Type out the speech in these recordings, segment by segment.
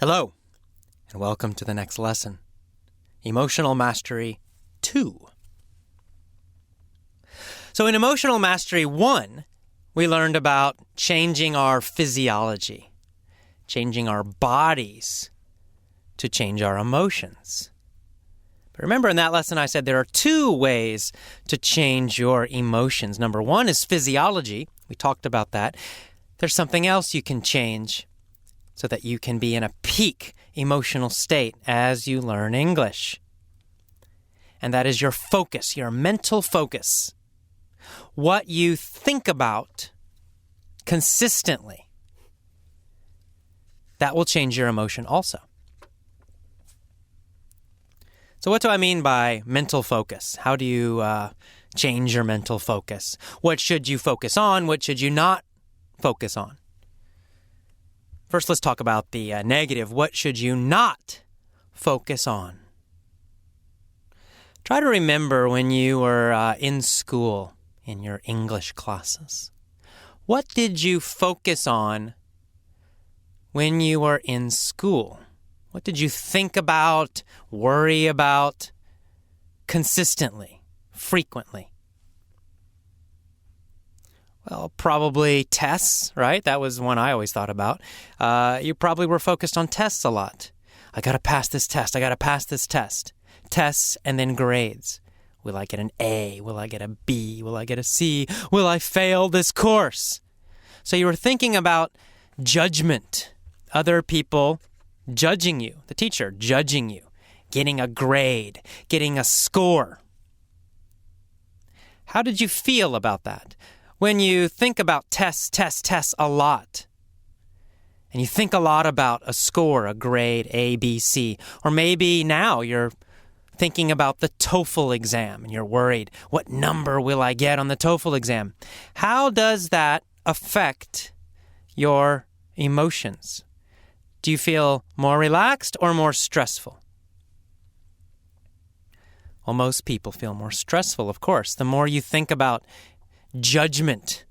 Hello, and welcome to the next lesson, Emotional Mastery 2. So in Emotional Mastery 1, we learned about changing our physiology, changing our bodies to change our emotions. But remember in that lesson I said there are two ways to change your emotions. Number one is physiology. We talked about that. There's something else you can change so that you can be in a peak emotional state as you learn English. And that is your focus, your mental focus. What you think about consistently. That will change your emotion also. So what do I mean by mental focus? How do you change your mental focus? What should you focus on? What should you not focus on? First, let's talk about the negative. What should you not focus on? Try to remember when you were in school, in your English classes. What did you focus on when you were in school? What did you think about, worry about consistently, frequently? Well, probably tests, right? That was one I always thought about. You probably were focused on tests a lot. I got to pass this test. I got to pass this test. Tests and then grades. Will I get an A? Will I get a B? Will I get a C? Will I fail this course? So you were thinking about judgment, other people judging you, the teacher judging you, getting a grade, getting a score. How did you feel about that? When you think about tests a lot, and you think a lot about a score, a grade, A, B, C, or maybe now you're thinking about the TOEFL exam, and you're worried, what number will I get on the TOEFL exam? How does that affect your emotions? Do you feel more relaxed or more stressful? Well, most people feel more stressful, of course. The more you think about judgment,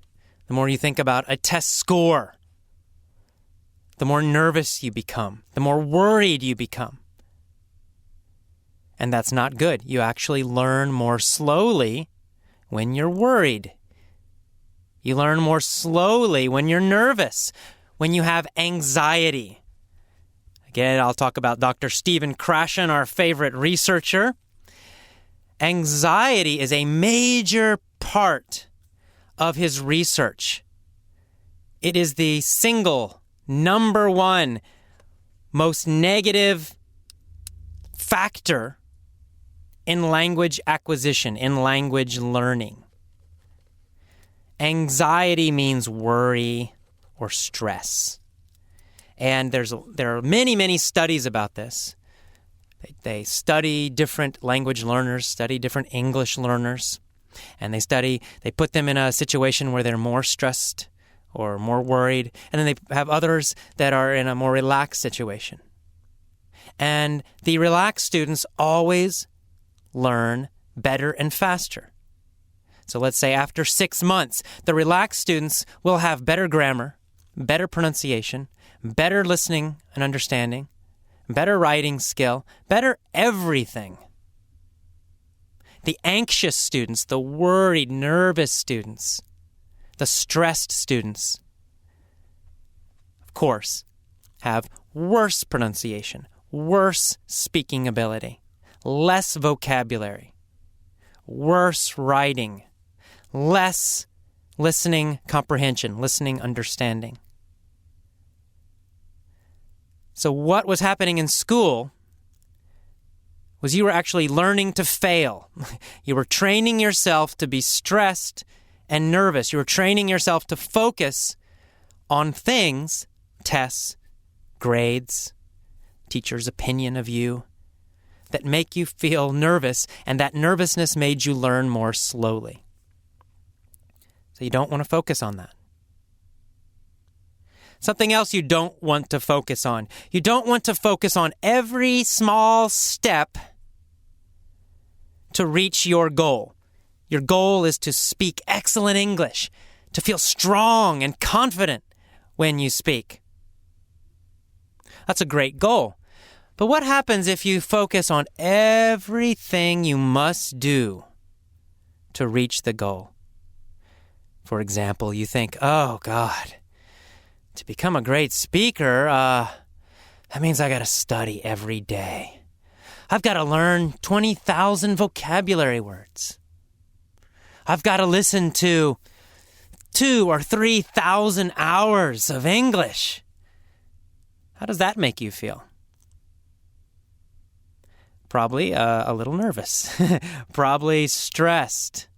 the more you think about a test score, the more nervous you become, the more worried you become. And that's not good. You actually learn more slowly when you're worried. You learn more slowly when you're nervous, when you have anxiety. Again, I'll talk about Dr. Stephen Krashen, our favorite researcher. Anxiety is a major part of his research. It is the single number one most negative factor in language acquisition, in language learning. Anxiety means worry or stress. And there are many studies about this. They study different language learners, study different English learners, and they put them in a situation where they're more stressed or more worried, and then they have others that are in a more relaxed situation. And the relaxed students always learn better and faster. So let's say after 6 months, the relaxed students will have better grammar, better pronunciation, better listening and understanding, better writing skill, better everything. The anxious students, the worried, nervous students, the stressed students, of course, have worse pronunciation, worse speaking ability, less vocabulary, worse writing, less listening comprehension, listening understanding. So what was happening in school was you were actually learning to fail. You were training yourself to be stressed and nervous. You were training yourself to focus on things, tests, grades, teacher's opinion of you, that make you feel nervous, and that nervousness made you learn more slowly. So you don't want to focus on that. Something else you don't want to focus on. You don't want to focus on every small step to reach your goal. Your goal is to speak excellent English, to feel strong and confident when you speak. That's a great goal. But what happens if you focus on everything you must do to reach the goal? For example, you think, oh, God, to become a great speaker, that means I got to study every day. I've got to learn 20,000 vocabulary words. I've got to listen to 2,000 or 3,000 hours of English. How does that make you feel? Probably a little nervous, probably stressed,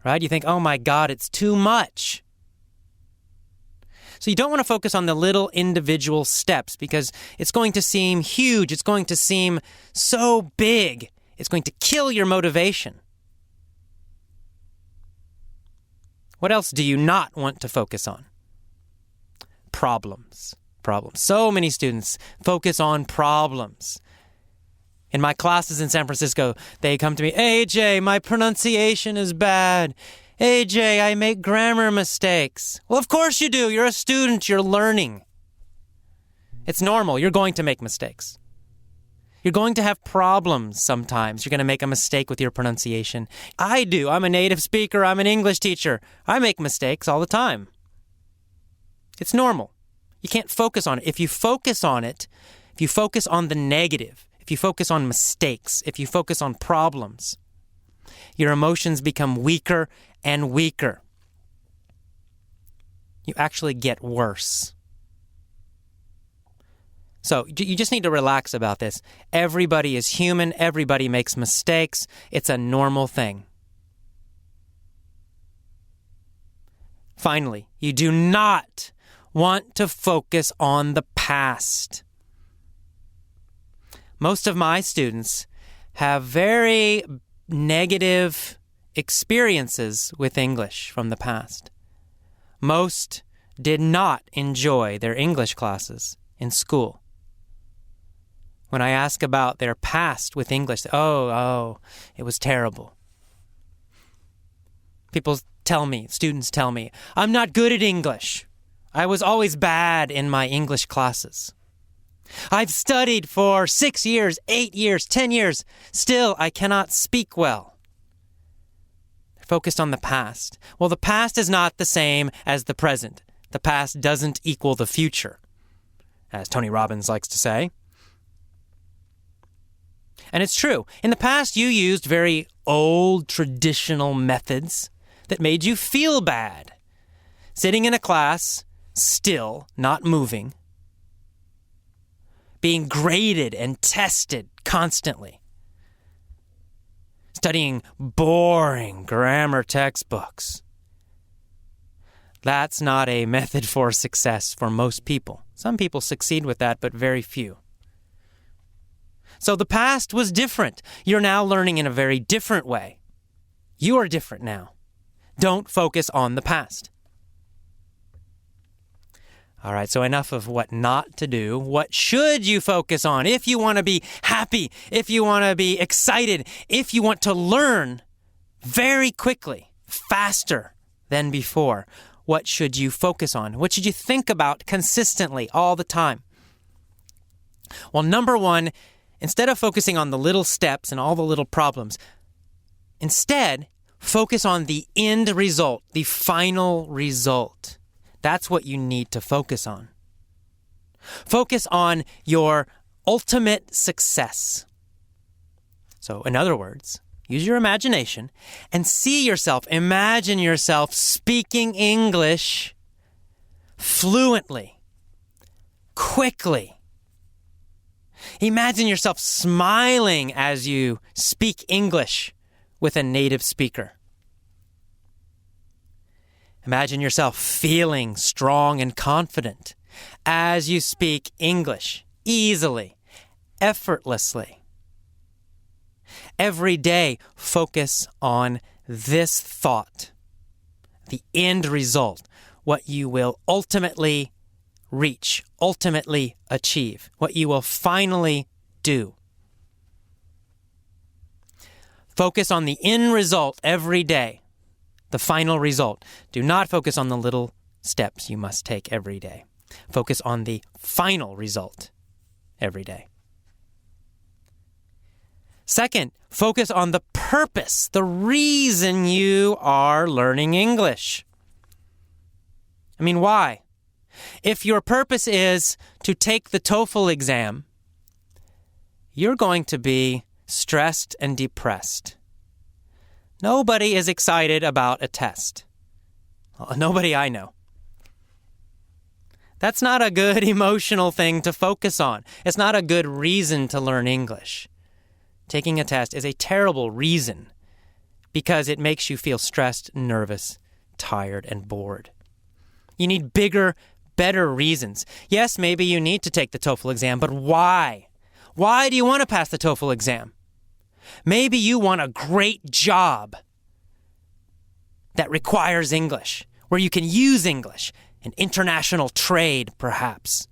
right? You think, oh my God, it's too much. So you don't want to focus on the little individual steps because it's going to seem huge. It's going to seem so big. It's going to kill your motivation. What else do you not want to focus on? Problems. So many students focus on problems. In my classes in San Francisco, they come to me, AJ, my pronunciation is bad. AJ, I make grammar mistakes. Well, of course you do. You're a student. You're learning. It's normal. You're going to make mistakes. You're going to have problems sometimes. You're going to make a mistake with your pronunciation. I do. I'm a native speaker. I'm an English teacher. I make mistakes all the time. It's normal. You can't focus on it. If you focus on it, if you focus on the negative, if you focus on mistakes, if you focus on problems, your emotions become weaker and weaker. You actually get worse. So you just need to relax about this. Everybody is human. Everybody makes mistakes. It's a normal thing. Finally, you do not want to focus on the past. Most of my students have very negative experiences with English from the past. Most did not enjoy their English classes in school. When I ask about their past with English, it was terrible. Students tell me, I'm not good at English. I was always bad in my English classes. I've studied for 6 years, 8 years, 10 years. Still, I cannot speak well. They're focused on the past. Well, the past is not the same as the present. The past doesn't equal the future, as Tony Robbins likes to say. And it's true. In the past, you used very old, traditional methods that made you feel bad. Sitting in a class, still, not moving. Being graded and tested constantly. Studying boring grammar textbooks. That's not a method for success for most people. Some people succeed with that, but very few. So the past was different. You're now learning in a very different way. You are different now. Don't focus on the past. All right, so enough of what not to do. What should you focus on if you want to be happy, if you want to be excited, if you want to learn very quickly, faster than before? What should you focus on? What should you think about consistently all the time? Well, number one, instead of focusing on the little steps and all the little problems, instead, focus on the end result, the final result. That's what you need to focus on. Focus on your ultimate success. So, in other words, use your imagination and imagine yourself speaking English fluently, quickly. Imagine yourself smiling as you speak English with a native speaker. Imagine yourself feeling strong and confident as you speak English easily, effortlessly. Every day, focus on this thought, the end result, what you will ultimately reach, ultimately achieve, what you will finally do. Focus on the end result every day. The final result. Do not focus on the little steps you must take every day. Focus on the final result every day. Second, focus on the purpose, the reason you are learning English. I mean, why? If your purpose is to take the TOEFL exam, you're going to be stressed and depressed. Nobody is excited about a test. Nobody I know. That's not a good emotional thing to focus on. It's not a good reason to learn English. Taking a test is a terrible reason because it makes you feel stressed, nervous, tired, and bored. You need bigger, better reasons. Yes, maybe you need to take the TOEFL exam, but why? Why do you want to pass the TOEFL exam? Maybe you want a great job that requires English, where you can use English, an international trade, perhaps.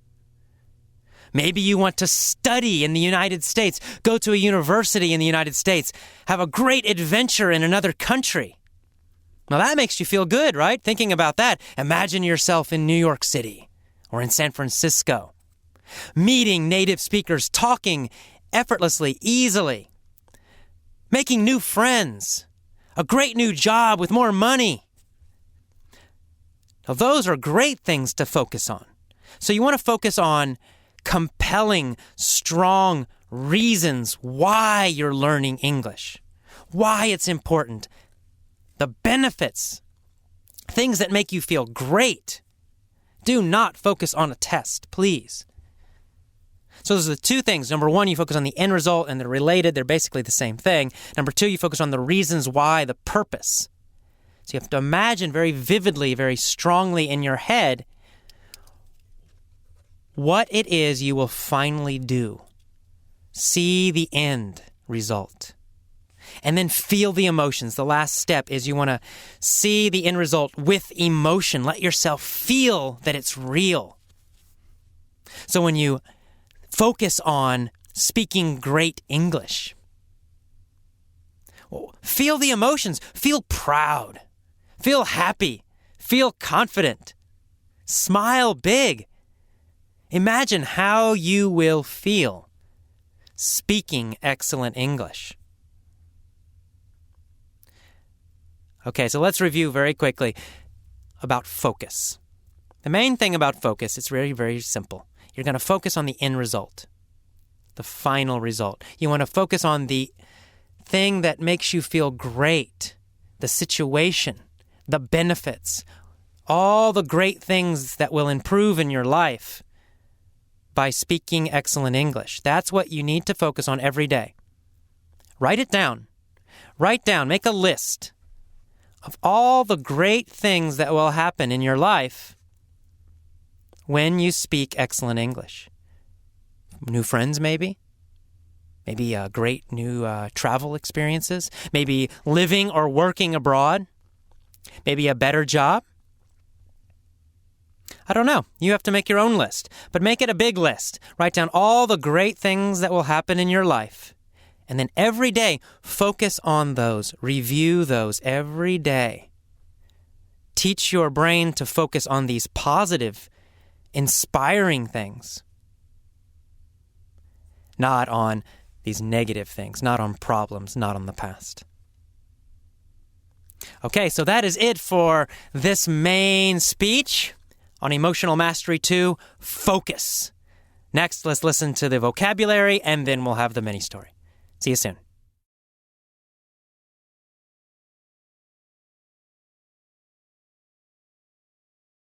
Maybe you want to study in the United States, go to a university in the United States, have a great adventure in another country. Now that makes you feel good, right? Thinking about that, imagine yourself in New York City or in San Francisco, meeting native speakers, talking effortlessly, easily, making new friends, a great new job with more money. Now those are great things to focus on. So you want to focus on compelling, strong reasons why you're learning English, why it's important, the benefits, things that make you feel great. Do not focus on a test, please. So those are the two things. Number one, you focus on the end result, and they're related. They're basically the same thing. Number two, you focus on the reasons why, the purpose. So you have to imagine very vividly, very strongly in your head what it is you will finally do. See the end result. And then feel the emotions. The last step is you want to see the end result with emotion. Let yourself feel that it's real. So when you focus on speaking great English, feel the emotions. Feel proud. Feel happy. Feel confident. Smile big. Imagine how you will feel speaking excellent English. Okay, so let's review very quickly about focus. The main thing about focus is very, very simple. You're going to focus on the end result, the final result. You want to focus on the thing that makes you feel great, the situation, the benefits, all the great things that will improve in your life by speaking excellent English. That's what you need to focus on every day. Write it down. Write down, make a list of all the great things that will happen in your life when you speak excellent English. New friends, maybe. Maybe great new travel experiences. Maybe living or working abroad. Maybe a better job. I don't know. You have to make your own list, but make it a big list. Write down all the great things that will happen in your life. And then every day, focus on those. Review those every day. Teach your brain to focus on these positive, inspiring things. Not on these negative things, not on problems, not on the past. Okay, so that is it for this main speech on Emotional Mastery 2, Focus. Next, let's listen to the vocabulary, and then we'll have the mini story. See you soon.